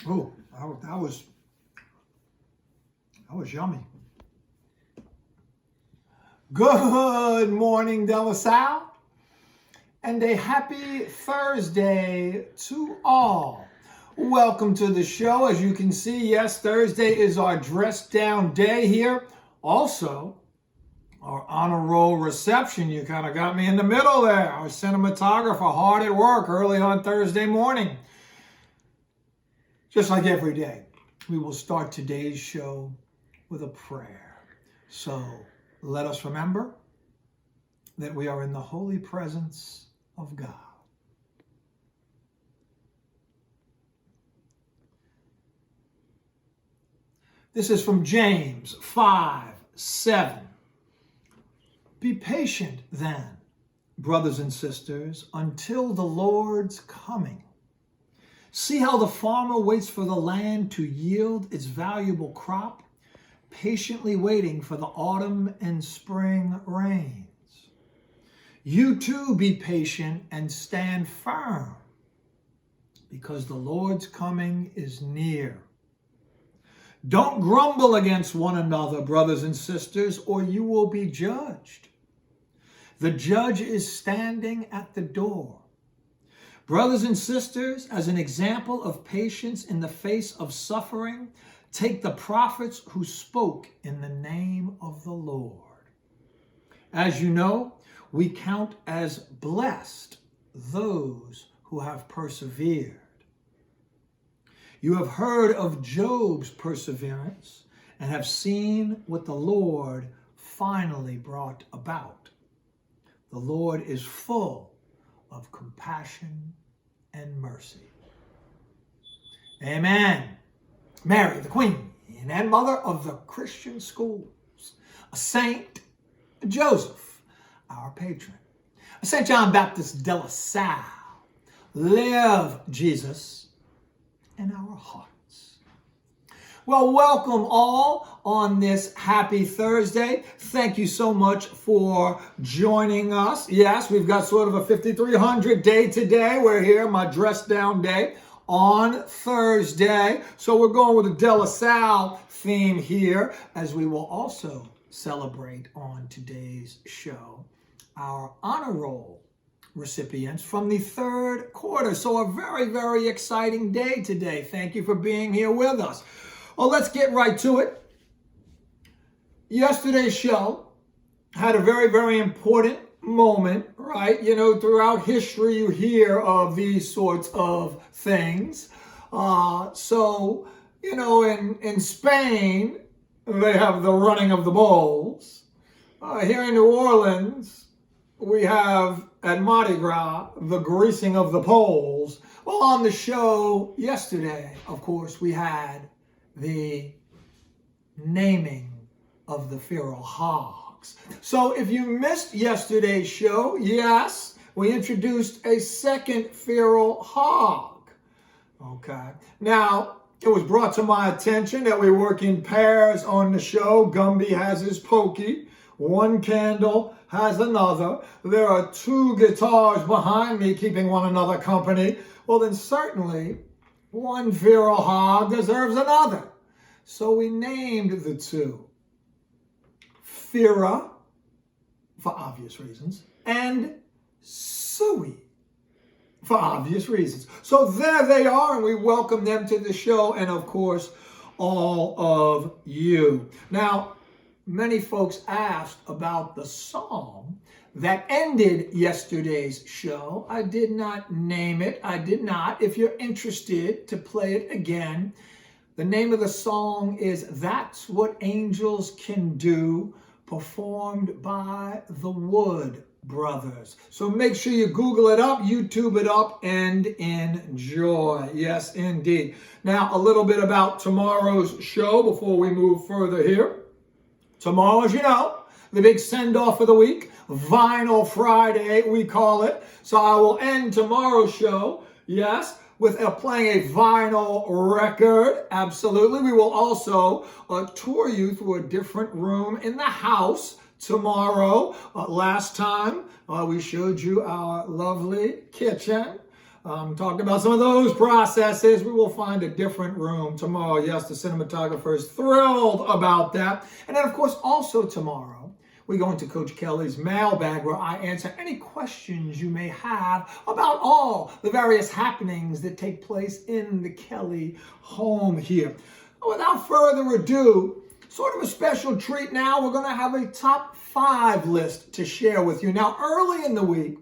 Oh, that was yummy. Good morning, De Salle, and a happy Thursday to all. Welcome to the show. As you can see, yes, Thursday is our dress down day here. Also, our honor roll reception. You kind of got me in the middle there. Our cinematographer hard at work early on Thursday morning. Just like every day, we will start today's show with a prayer. So let us remember that we are in the holy presence of God. This is from James 5:7. Be patient then, brothers and sisters, until the Lord's coming. See how the farmer waits for the land to yield its valuable crop, patiently waiting for the autumn and spring rains. You too be patient and stand firm, because the Lord's coming is near. Don't grumble against one another, brothers and sisters, or you will be judged. The judge is standing at the door. Brothers and sisters, as an example of patience in the face of suffering, take the prophets who spoke in the name of the Lord. As you know, we count as blessed those who have persevered. You have heard of Job's perseverance and have seen what the Lord finally brought about. The Lord is full of compassion and mercy. Amen. Mary, the Queen and Mother of the Christian schools, Saint Joseph, our patron, St. John Baptist de La Salle, live Jesus in our hearts. Well, welcome all on this happy Thursday. Thank you so much for joining us. Yes, we've got sort of a 5300 day today. We're here, my dress down day on Thursday. So we're going with a De La Salle theme here, as we will also celebrate on today's show our honor roll recipients from the third quarter. So a very, very exciting day today. Thank you for being here with us. Well, let's get right to it. Yesterday's show had a very, very important moment, right? You know, throughout history, you hear of these sorts of things. So, you know, in Spain, they have the running of the bulls. Here in New Orleans, we have at Mardi Gras, the greasing of the poles. Well, on the show yesterday, of course, we had the naming of the feral hogs. So if you missed yesterday's show, yes, we introduced a second feral hog. Okay. Now, it was brought to my attention that we work in pairs on the show. Gumby has his pokey. One candle has another. There are two guitars behind me keeping one another company. Well, then certainly one feral hog deserves another. So we named the two Fira, for obvious reasons, and Suey, for obvious reasons. So there they are, and we welcome them to the show, and of course, all of you. Now, many folks asked about the song that ended yesterday's show. I did not name it. I did not. If you're interested to play it again, the name of the song is That's What Angels Can Do, performed by the Wood Brothers. So make sure you Google it up, YouTube it up, and enjoy. Yes, indeed. Now, a little bit about tomorrow's show before we move further here. Tomorrow, as you know, the big send-off of the week, Vinyl Friday, we call it. So I will end tomorrow's show, yes, with playing a vinyl record. Absolutely. We will also tour you through a different room in the house tomorrow. Last time, we showed you our lovely kitchen. Talked about some of those processes. We will find a different room tomorrow. Yes, the cinematographer is thrilled about that. And then, of course, also tomorrow, we go into Coach Kelly's mailbag where I answer any questions you may have about all the various happenings that take place in the Kelly home here. Without further ado, sort of a special treat now. We're going to have a top 5 list to share with you. Now, early in the week,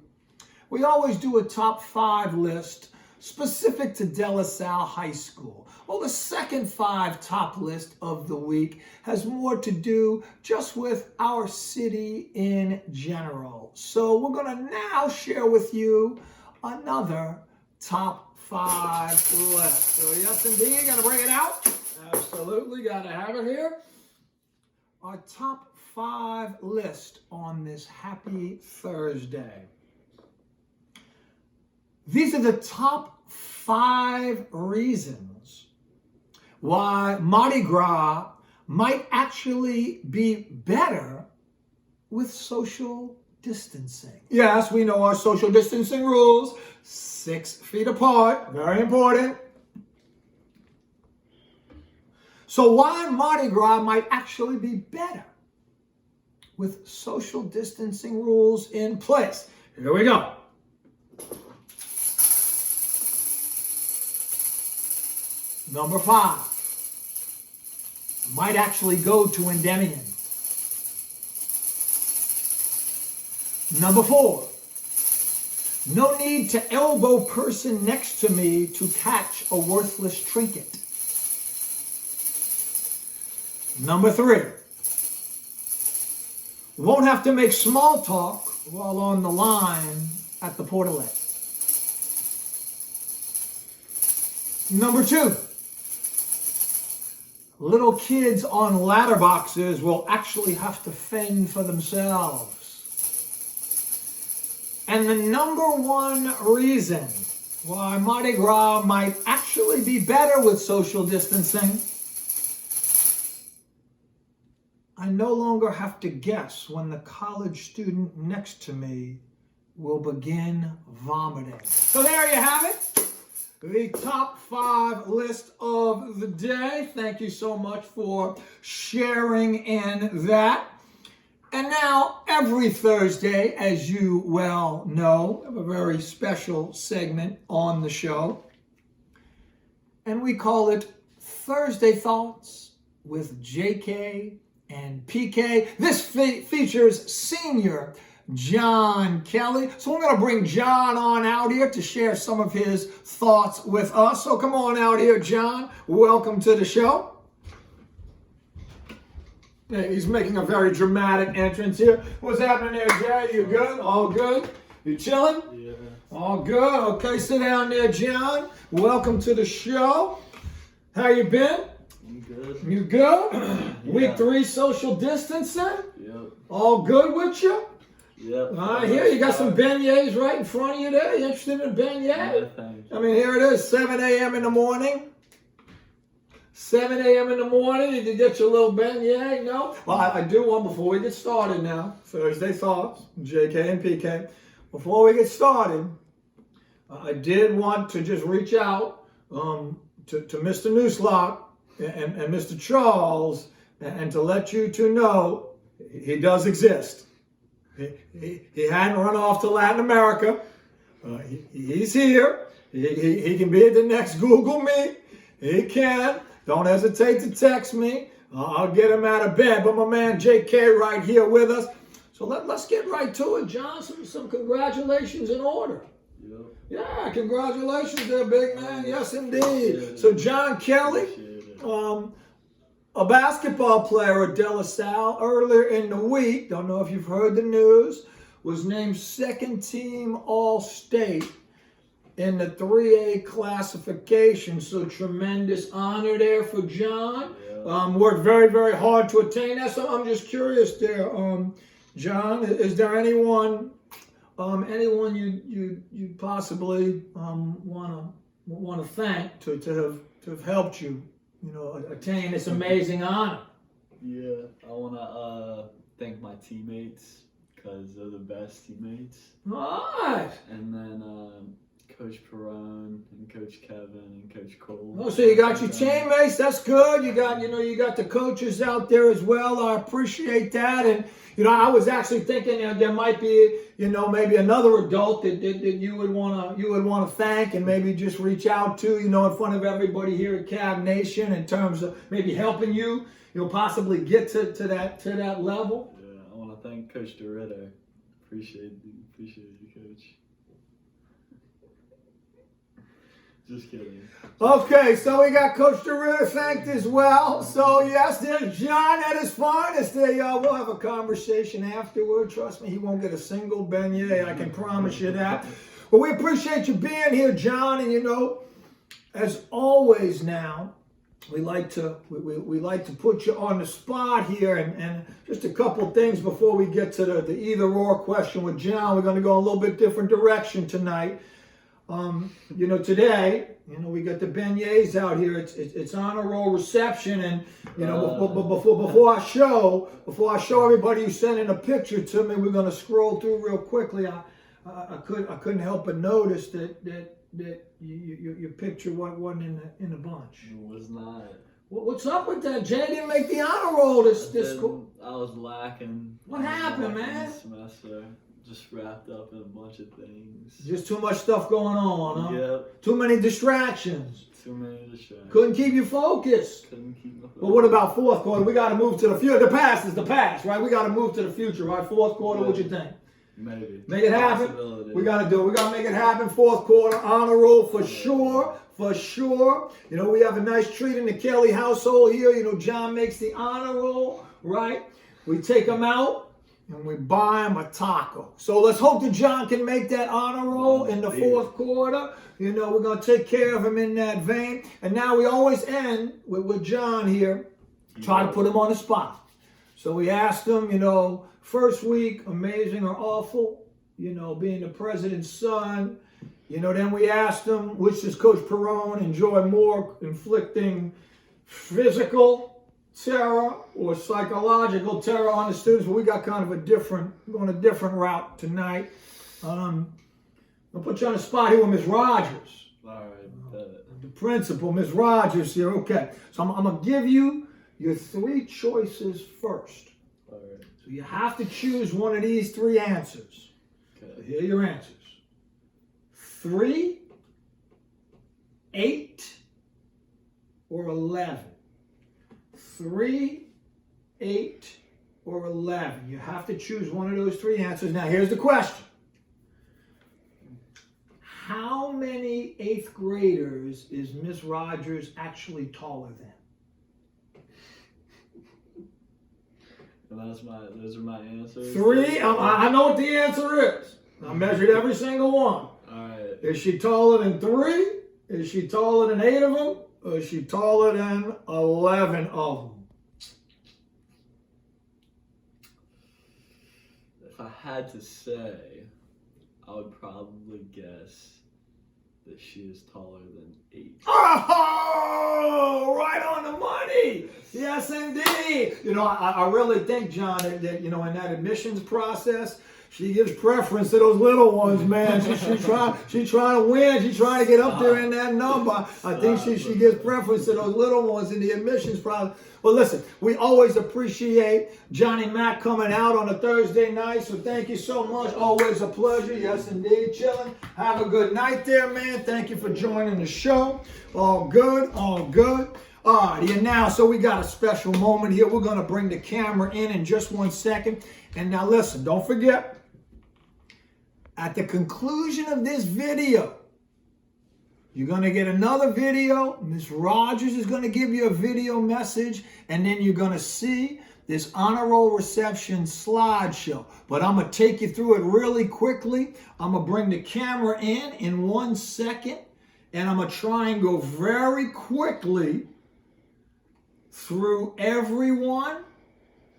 we always do a top 5 list specific to De La Salle High School. Well, the second 5 top list of the week has more to do just with our city in general. So we're going to now share with you another top 5 list. So yes, indeed, got to bring it out. Absolutely, got to have it here. Our top 5 list on this happy Thursday. These are the top 5 reasons why Mardi Gras might actually be better with social distancing. Yes, we know our social distancing rules. 6 feet apart, very important. So why Mardi Gras might actually be better with social distancing rules in place. Here we go. Number 5, might actually go to Endymion. Number 4, no need to elbow person next to me to catch a worthless trinket. Number 3, won't have to make small talk while on the line at the portalet. Number 2, little kids on ladder boxes will actually have to fend for themselves. And the number 1 reason why Mardi Gras might actually be better with social distancing, I no longer have to guess when the college student next to me will begin vomiting. So there you have it. The top 5 list of the day. Thank you so much for sharing in that. And now, every Thursday, as you well know, we have a very special segment on the show. And we call it Thursday Thoughts with JK and PK. This features senior John Kelly. So we're going to bring John on out here to share some of his thoughts with us. So come on out here, John. Welcome to the show. Hey, he's making a very dramatic entrance here. What's happening there, Jay? You good? All good? You chilling? Yeah. All good. Okay, sit down there, John. Welcome to the show. How you been? I'm good. You good? Yeah. Week 3 social distancing? Yep. All good with you? Yep. I hear you got some beignets right in front of you there. You interested in a beignet? Yeah, thanks. I mean, here it is, 7 a.m. in the morning. 7 a.m. in the morning, you can get your little beignet, no? Well, I do one before we get started now. Thursday Thoughts, JK and PK. Before we get started, I did want to just reach out to Mr. Newslock and Mr. Charles and to let you two know he does exist. He hadn't run off to Latin America. He's here. He can be at the next Google Meet. He can. Don't hesitate to text me. I'll get him out of bed. But my man JK right here with us. So let's get right to it, John. Some congratulations in order. Yep. Yeah, congratulations there, big man. Yes, indeed. So John Kelly, a basketball player at De La Salle earlier in the week, don't know if you've heard the news, was named second team All-State in the 3A classification. So tremendous honor there for John. Yeah. Worked very, very hard to attain that. So I'm just curious there, John, is there anyone you possibly want to thank to have helped you, attain this amazing honor? Yeah, I want to thank my teammates because they're the best teammates. All right. And then Coach Perone and Coach Kevin and Coach Cole. Oh, so you got your teammates. That's good. You got the coaches out there as well. I appreciate that. And I was actually thinking there might be maybe another adult that you would want to thank and maybe just reach out to in front of everybody here at Cab Nation in terms of maybe helping you possibly get to that level. Yeah, I want to thank Coach DeRitter. Appreciate you, Coach. Just kidding. Okay, so we got Coach DeRitter thanked as well. So yes, there's John at his finest. There, y'all. We'll have a conversation afterward. Trust me, he won't get a single beignet. I can promise you that. But we appreciate you being here, John. And as always, now we like to put you on the spot here, and just a couple things before we get to the either or question with John. We're going to go a little bit different direction tonight. Today, we got the beignets out here. It's honor roll reception, and before I show everybody who's sending a picture to me, we're gonna scroll through real quickly. I couldn't help but notice that your picture wasn't in the bunch. It was not. What's up with that? Jenna didn't make the honor roll this school. I was lacking. What happened, man? This semester. Just wrapped up in a bunch of things. Just too much stuff going on, huh? Yep. Too many distractions. Couldn't keep you focused. Couldn't keep my focus. But what about fourth quarter? We got to move to the future. The past is the past, right? We got to move to the future, right? Fourth quarter, what you think? Maybe. Make it happen. We got to do it. We got to make it happen. Fourth quarter, honor roll for sure. For sure. We have a nice treat in the Kelly household here. John makes the honor roll, right? We take them out and we buy him a taco. So let's hope that John can make that honor roll in the fourth quarter. We're going to take care of him in that vein. And now we always end with John here, try to put him on the spot. So we asked him, first week, amazing or awful, being the president's son. Then we asked him, which does Coach Perone enjoy more, inflicting physical terror or psychological terror on the students? But we got kind of a different route tonight. I'll put you on the spot here with Miss Rogers. All right. The principal, Miss Rogers here. Okay. So I'm going to give you your three choices first. All right. So you have to choose one of these three answers. Okay. So here are your answers. 3, 8, or 11. 3, 8, or 11. You have to choose one of those three answers. Now, here's the question. How many 8th graders is Miss Rogers actually taller than? And those are my answers. 3, I know what the answer is. I measured every single one. All right. Is she taller than 3? Is she taller than 8 of them? Or is she taller than 11 of them? If I had to say, I would probably guess that she is taller than 8. Oh, right on the money. Yes, indeed. I really think, John, that in that admissions process, she gives preference to those little ones, man. She's trying to win. She's trying to get up there in that number. I think she gives preference to those little ones in the admissions process. Well, listen, we always appreciate Johnny Mac coming out on a Thursday night, so thank you so much. Always a pleasure. Yes, indeed. Chilling. Have a good night there, man. Thank you for joining the show. All good. All good. All right, and now, so we got a special moment here. We're going to bring the camera in just 1 second. And now listen, don't forget, at the conclusion of this video, you're going to get another video. Miss Rogers is going to give you a video message, and then you're going to see this honor roll reception slideshow. But I'm going to take you through it really quickly. I'm going to bring the camera in 1 second, and I'm going to try and go very quickly through everyone.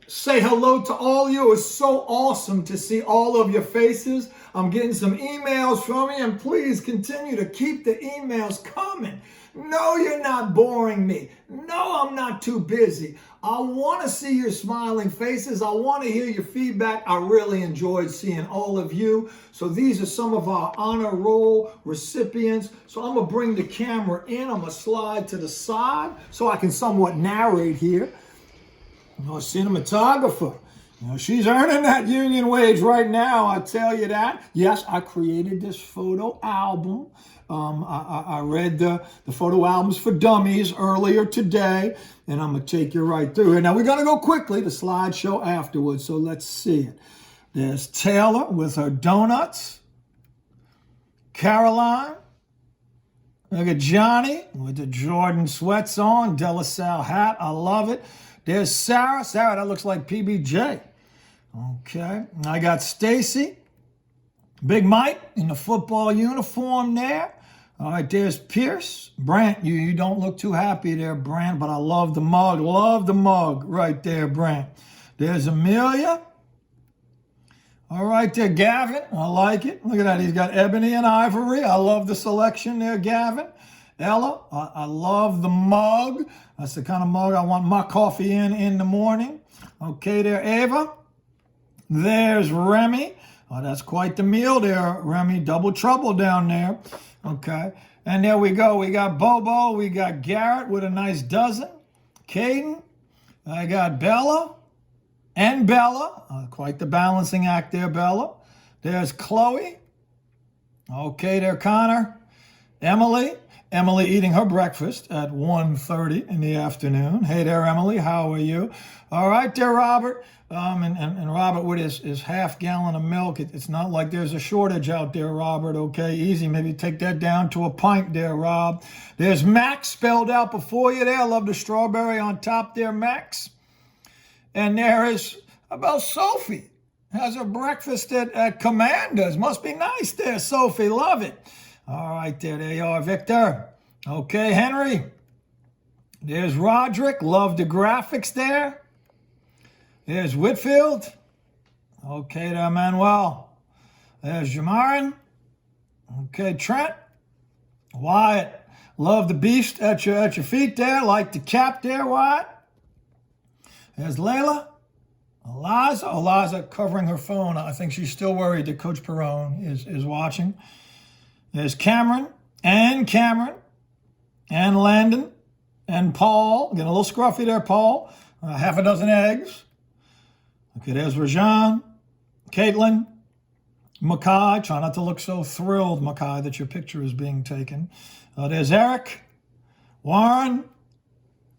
Say hello to all of you. It's so awesome to see all of your faces. I'm getting some emails from you, and please continue to keep the emails coming. No, you're not boring me. No, I'm not too busy. I want to see your smiling faces. I want to hear your feedback. I really enjoyed seeing all of you. So these are some of our honor roll recipients. So I'm going to bring the camera in. I'm going to slide to the side so I can somewhat narrate here. Cinematographer. She's earning that union wage right now, I tell you that. Yes, I created this photo album. I read the photo albums for dummies earlier today, and I'm going to take you right through here. Now, we're going to go quickly to slideshow afterwards, so let's see it. There's Taylor with her donuts. Caroline. Look at Johnny with the Jordan sweats on. De La Salle hat. I love it. There's Sarah. Sarah, that looks like PBJ. Okay. I got Stacy. Big Mike in the football uniform there. All right, there's Pierce. Brant, you don't look too happy there, Brant, but I love the mug. Love the mug right there, Brant. There's Amelia. All right there, Gavin. I like it. Look at that. He's got ebony and ivory. I love the selection there, Gavin. Ella, I love the mug. That's the kind of mug I want my coffee in the morning. Okay there, Ava. There's Remy. Oh, that's quite the meal there, Remy. Double trouble down there. Okay. And there we go. We got Bobo. We got Garrett with a nice dozen. Caden. I got Bella and Bella. Quite the balancing act there, Bella. There's Chloe. Okay there, Connor. Emily. Emily eating her breakfast at 1:30 in the afternoon. Hey there, Emily. How are you? All right there, Robert. And Robert with his half gallon of milk. It's not like there's a shortage out there, Robert. Okay, easy. Maybe take that down to a pint there, Rob. There's Max spelled out before you there. I love the strawberry on top there, Max. And there is about Sophie. Has her breakfast at Commander's. Must be nice there, Sophie. Love it. All right, there you are, Victor. Okay, Henry. There's Roderick. Love the graphics there. There's Whitfield. Okay, there, Manuel. There's Jamarin. Okay, Trent. Wyatt. Love the beast at your feet there. Like the cap there, Wyatt. There's Layla. Eliza covering her phone. I think she's still worried that Coach Perone is watching. There's Cameron and Landon and Paul. Getting a little scruffy there, Paul. Half a dozen eggs. Okay, there's Rajan, Caitlin, Makai. Try not to look so thrilled, Makai, that your picture is being taken. There's Eric, Warren,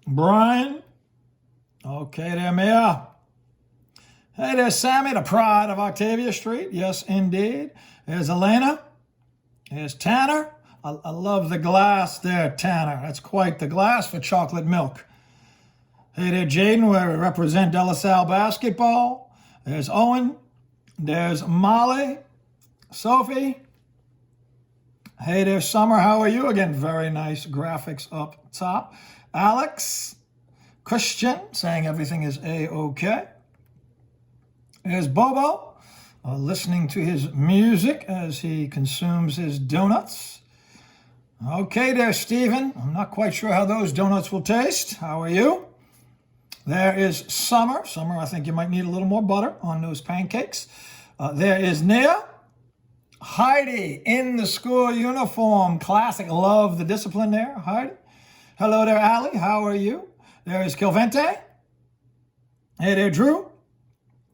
Brian. Okay, there, Mia. Hey, there's Sammy, the pride of Octavia Street. Yes, indeed. There's Elena. There's Tanner. I love the glass there, Tanner. That's quite the glass for chocolate milk. Hey there, Jaden, where we represent De La Salle basketball. There's Owen. There's Molly. Sophie. Hey there, Summer. How are you? Again, very nice graphics up top. Alex. Christian, saying everything is A-okay. There's Bobo. Listening to his music as he consumes his donuts. Okay there, Stephen. I'm not quite sure how those donuts will taste. How are you? There is Summer. Summer, I think you might need a little more butter on those pancakes. There is Nia. Heidi in the school uniform. Classic. Love the discipline there, Heidi. Hello there, Allie. How are you? There is Kilvente. Hey there, Drew.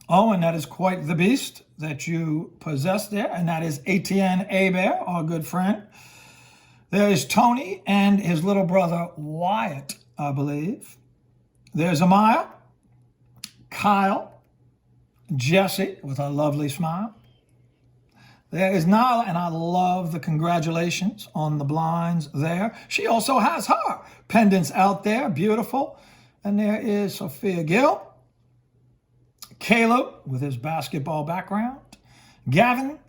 Oh, and that is quite the beast that you possess there, and that is Etienne Hebert, our good friend. There is Tony and his little brother Wyatt, I believe. There's Amaya, Kyle, Jesse with a lovely smile. There is Nala, and I love the congratulations on the blinds there. She also has her pendants out there, beautiful. And there is Sophia Gill. Caleb with his basketball background. Gavin.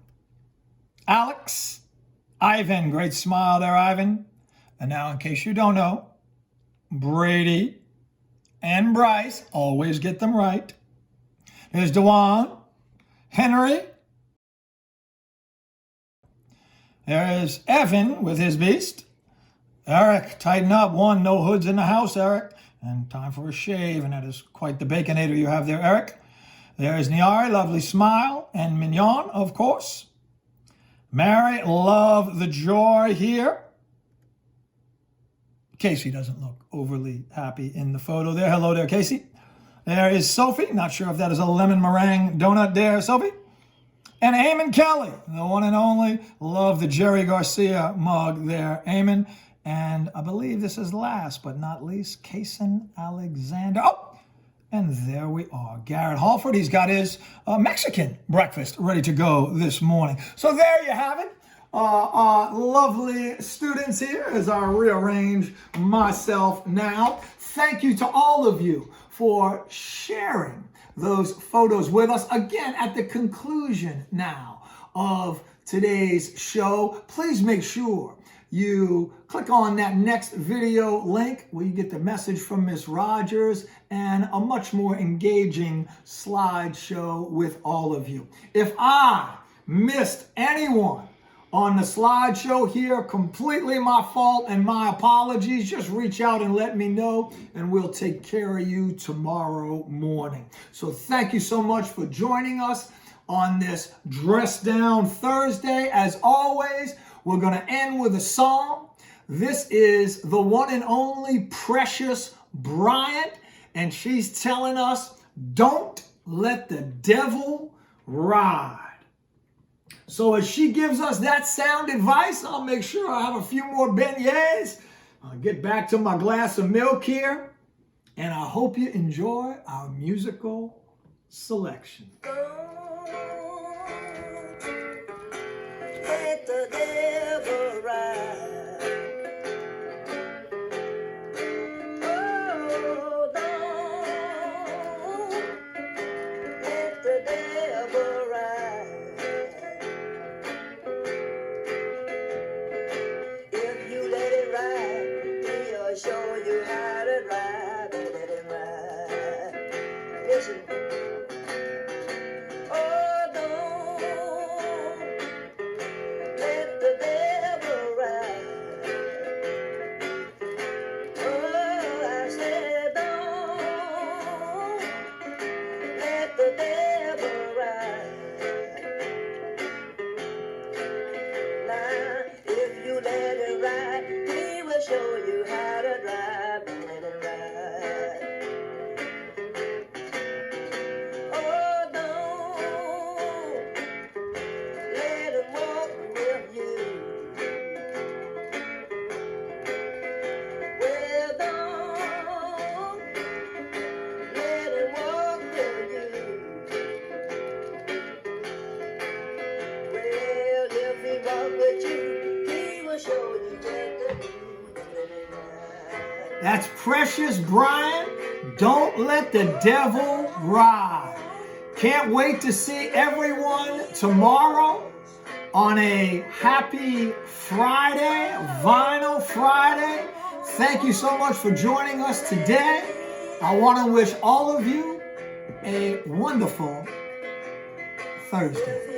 Alex. Ivan. Great smile there, Ivan. And now, in case you don't know, Brady and Bryce. Always get them right. There's Dewan. Henry. There is Evan with his beast. Eric, tighten up. One, no hoods in the house, Eric. And time for a shave, and that is quite the baconator you have there, Eric. There is Niari, lovely smile, and Mignon, of course. Mary, love the joy here. Casey doesn't look overly happy in the photo there. Hello there, Casey. There is Sophie. Not sure if that is a lemon meringue donut there, Sophie. And Eamon Kelly, the one and only. Love the Jerry Garcia mug there, Eamon. And I believe this is last but not least, Kason Alexander. Oh, and there we are. Garrett Halford, he's got his Mexican breakfast ready to go this morning. So there you have it. Lovely students here as I rearrange myself now. Thank you to all of you for sharing those photos with us. Again, at the conclusion now of today's show, please make sure you click on that next video link where you get the message from Miss Rogers and a much more engaging slideshow with all of you. If I missed anyone on the slideshow here, completely my fault and my apologies. Just reach out and let me know, and we'll take care of you tomorrow morning. So thank you so much for joining us on this Dress Down Thursday. As always, we're going to end with a song. This is the one and only Precious Bryant, and she's telling us, don't let the devil ride. So as she gives us that sound advice, I'll make sure I have a few more beignets. I'll get back to my glass of milk here, and I hope you enjoy our musical selection. Let the devil ride. Oh, don't let the devil ride. If you let it ride, he'll show you how to ride. Let it ride. Listen. Show you how to drive, let it ride. Oh, don't let him walk with you. Well, don't let him walk with you. Well, if he walk with you, he will show you what to do. That's Precious Bryant. Don't let the devil ride. Can't wait to see everyone tomorrow on a happy Friday, Vinyl Friday. Thank you so much for joining us today. I want to wish all of you a wonderful Thursday.